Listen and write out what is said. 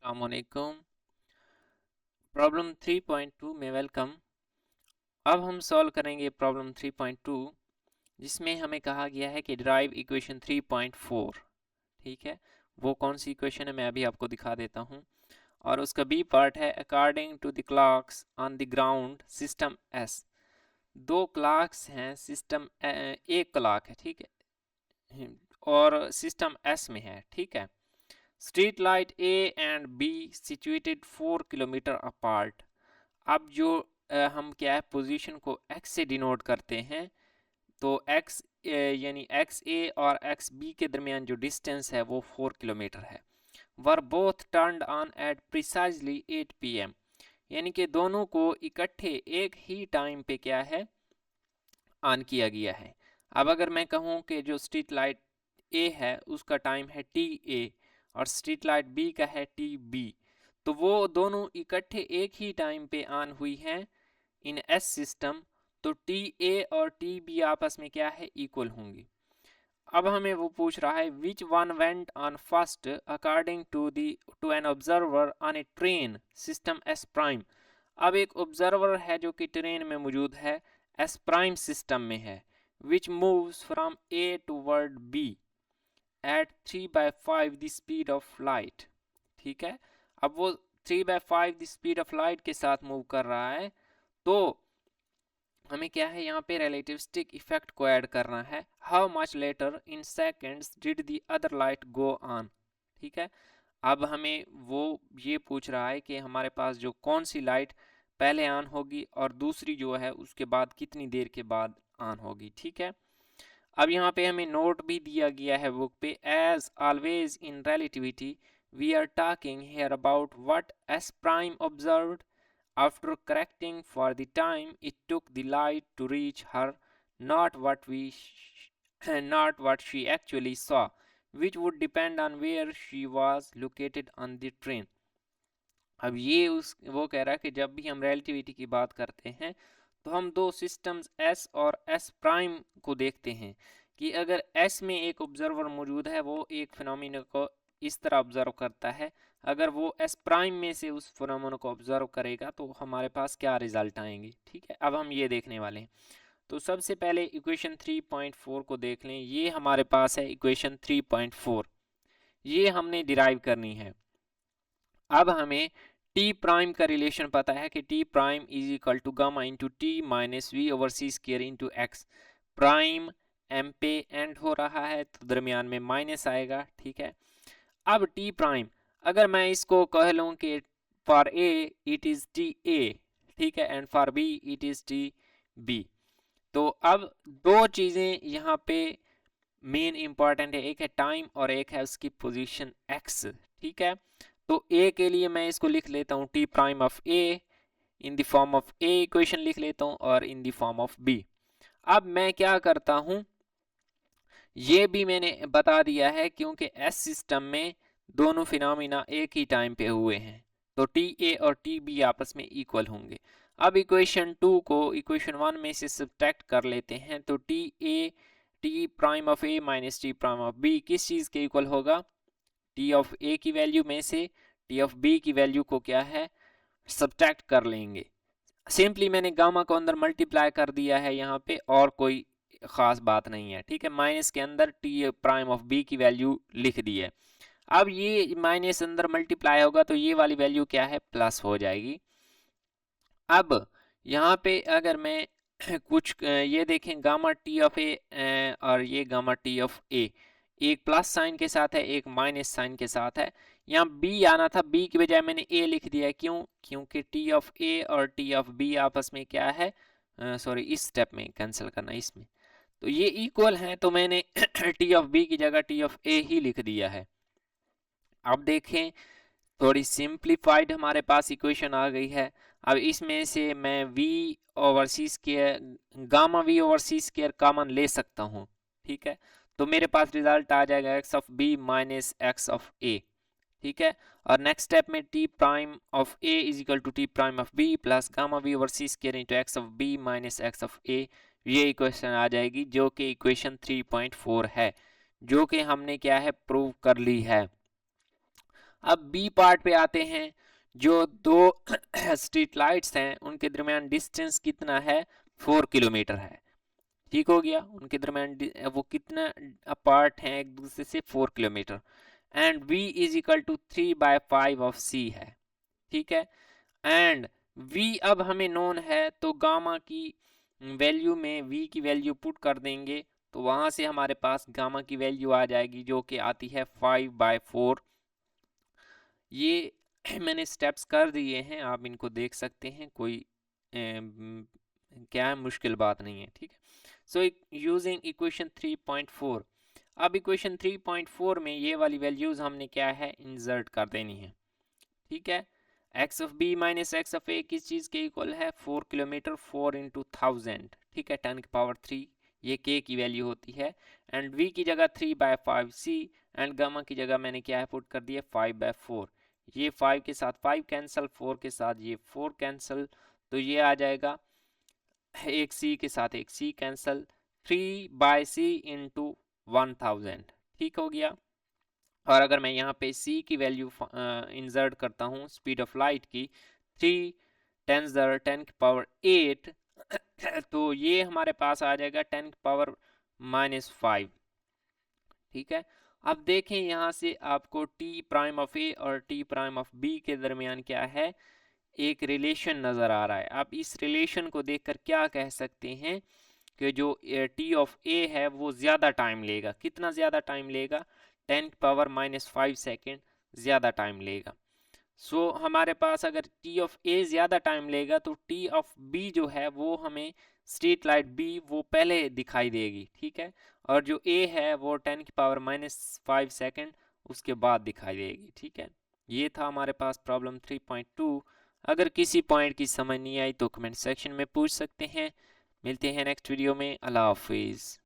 अस्सलामुअलैकुम। प्रॉब्लम 3.2 में वेलकम। अब हम सॉल्व करेंगे प्रॉब्लम 3.2 जिसमें हमें कहा गया है कि डिराइव इक्वेशन 3.4। ठीक है, वो कौन सी इक्वेशन है मैं अभी आपको दिखा देता हूँ। और उसका बी पार्ट है according to the clocks on the ground system S. दो क्लॉक्स हैं, सिस्टम एक क्लॉक है, ठीक है, और सिस्टम एस में है। ठीक है, street light A and B situated 4 kilometre apart. अब जो हम क्या है पोजीशन को x से डिनोट करते हैं, तो x यानी एक्स ए और एक्स बी के दरमियान जो डिस्टेंस है वो 4 किलोमीटर है। Were both turned on at precisely 8 PM, यानी कि दोनों को इकट्ठे एक ही टाइम पे क्या है ऑन किया गया है। अब अगर मैं कहूँ कि जो स्ट्रीट लाइट ए है उसका टाइम है TA और स्ट्रीट लाइट बी का है TB, तो वो दोनों इकट्ठे एक ही टाइम पे ऑन हुई हैं इन एस सिस्टम, तो TA और TB आपस में क्या है इक्वल होंगी। अब हमें वो पूछ रहा है which one went on first according to an observer on a train system S prime. अब एक ऑब्जर्वर है जो कि ट्रेन में मौजूद है, एस प्राइम सिस्टम में है, which moves from A toward B at 3/5 the speed of light. ठीक है, अब वो 3/5 द स्पीड ऑफ लाइट के साथ मूव कर रहा है, तो हमें क्या है यहाँ पे रिलेटिविस्टिक इफेक्ट को ऐड करना है। How much later in seconds did the other light go on. ठीक है, अब हमें वो ये पूछ रहा है कि हमारे पास जो कौन सी लाइट पहले ऑन होगी और दूसरी जो है उसके बाद कितनी देर के बाद ऑन होगी। ठीक है, अब यहाँ पे हमें नोट भी दिया गया है बुक पे, as always in relativity we are talking here about what S prime observed after correcting for the time it took the light to reach her, not not what she actually saw, which would depend on where she was located on the train. अब ये वो कह रहा है कि जब भी हम रिलेटिविटी की बात करते हैं तो हम दो सिस्टम्स S और S प्राइम को देखते हैं कि अगर S में एक ऑब्जर्वर मौजूद है वो एक फिनोमिना को इस तरह ऑब्जर्व करता है, अगर वो S प्राइम में से उस फिनोमिना को ऑब्जर्व करेगा तो हमारे पास क्या रिजल्ट आएंगे। ठीक है, अब हम ये देखने वाले हैं। तो सबसे पहले इक्वेशन 3.4 को देख लें। ये हमारे पास है इक्वेशन 3.4, ये हमने डिराइव करनी है। अब हमें टी प्राइम का रिलेशन पता है कि t prime is equal to gamma into t minus v over C square into x. Prime M पे एंड हो रहा है तो दरमियान में माइनस आएगा। ठीक है, अब टी प्राइम अगर मैं इसको कह लूँ कि for A it is t A, ठीक है, and for B it is t B, तो अब दो चीज़ें यहाँ पे मेन इंपॉर्टेंट है, एक है टाइम और एक है उसकी पोजीशन एक्स। ठीक है, तो ए के लिए मैं इसको लिख लेता हूँ t prime of A in the form of a equation लिख लेता हूँ और in the form of B. अब मैं क्या करता हूँ, ये भी मैंने बता दिया है क्योंकि एस सिस्टम में दोनों फिनोमिना एक ही टाइम पे हुए हैं, तो टी ए और टी बी आपस में इक्वल होंगे। अब इक्वेशन 2 को इक्वेशन 1 में से सब्ट्रैक्ट कर लेते हैं, तो T prime of A minus T prime of B किस चीज़ के इक्वल होगा, टी ऑफ ए की वैल्यू में से टी ऑफ बी की वैल्यू को क्या है सब्ट्रैक्ट कर लेंगे। सिंपली मैंने गामा को अंदर मल्टीप्लाई कर दिया है यहाँ पे, और कोई ख़ास बात नहीं है। ठीक है, माइनस के अंदर टी प्राइम ऑफ बी की वैल्यू लिख दी है। अब ये माइनस अंदर मल्टीप्लाई होगा तो ये वाली वैल्यू क्या है प्लस हो जाएगी। अब यहाँ पे अगर मैं कुछ ये देखें गामा टी ऑफ ए और ये गामा टी ऑफ ए, एक प्लस साइन के साथ है एक माइनस साइन के साथ है। यहाँ बी आना था, बी की बजाय मैंने ए लिख दिया, क्यों, क्योंकि टी ऑफ ए और टी ऑफ बी आपस में क्या है, सॉरी इस स्टेप में कैंसिल करना इसमें, तो ये इक्वल हैं, तो मैंने टी ऑफ बी की जगह टी ऑफ ए ही लिख दिया है। अब देखें थोड़ी सिंप्लीफाइड हमारे पास इक्वेशन आ गई है। अब इसमें से मैं v ओवर सी स्क्वायर गामा v ओवर सी स्क्वायर कॉमन ले सकता हूँ। ठीक है, तो मेरे पास रिजल्ट आ जाएगा x of b minus x of a। ठीक है, और नेक्स्ट स्टेप में t prime of a is equal to t prime of b plus gamma v over C square into X of b minus x of a, ये equation आ जाएगी जो कि equation 3.4 है, जो कि हमने क्या है प्रूव कर ली है। अब बी पार्ट पे आते हैं। जो दो स्ट्रीट लाइट्स हैं उनके दरमियान डिस्टेंस कितना है, 4 किलोमीटर है। ठीक हो गया, उनके दरमियान वो कितना अपार्ट हैं एक दूसरे से, 4 kilometre. And v is equal to 3/5 of c है। ठीक है, एंड v अब हमें नोन है, तो गामा की वैल्यू में v की वैल्यू पुट कर देंगे, तो वहां से हमारे पास गामा की वैल्यू आ जाएगी जो कि आती है 5/4। ये मैंने स्टेप्स कर दिए हैं, आप इनको देख सकते हैं, कोई क्या है, मुश्किल बात नहीं है। ठीक है, सो यूजिंग इक्वेशन 3.4। अब इक्वेशन 3.4 में ये वाली वैल्यूज हमने क्या है, इंसर्ट कर देनी है। ठीक है, x of b minus x of a किस चीज़ के इक्वल है, 4 किलोमीटर, 4 इंटू 1000। ठीक है, 10⁻3 ये के की वैल्यू होती है। एंड वी की जगह 3/5 सी, एंड गामा की जगह मैंने क्या है पुट कर दिया, 5/4। ये 5 के साथ 5 कैंसिल, 4 के साथ ये 4 कैंसिल, तो ये आ जाएगा एक सी के साथ एक सी कैंसिल, 3/c इंटू 1000। ठीक हो गया। और अगर मैं यहाँ पे c की वैल्यू इंसर्ट करता हूँ स्पीड ऑफ लाइट की, 3 10⁻8 तो ये हमारे पास आ जाएगा 10⁻⁻5। ठीक है, अब देखें यहाँ से आपको टी प्राइम ऑफ ए और टी प्राइम ऑफ बी के दरमियान क्या है, एक रिलेशन नज़र आ रहा है। आप इस रिलेशन को देखकर क्या कह सकते हैं कि जो टी ऑफ ए है वो ज़्यादा टाइम लेगा। कितना ज़्यादा टाइम लेगा, 10⁻⁻5 सेकेंड ज़्यादा टाइम लेगा। सो हमारे पास अगर टी ऑफ ए ज़्यादा टाइम लेगा तो टी ऑफ बी जो है वो हमें स्ट्रीट लाइट बी वो पहले दिखाई देगी। ठीक है, और जो ए है वो 10⁻⁻5 सेकेंड उसके बाद दिखाई देगी। ठीक है, ये था हमारे पास प्रॉब्लम 3.2। अगर किसी पॉइंट की समझ नहीं आई तो कमेंट सेक्शन में पूछ सकते हैं। मिलते हैं नेक्स्ट वीडियो में। अल्लाह हाफिज़।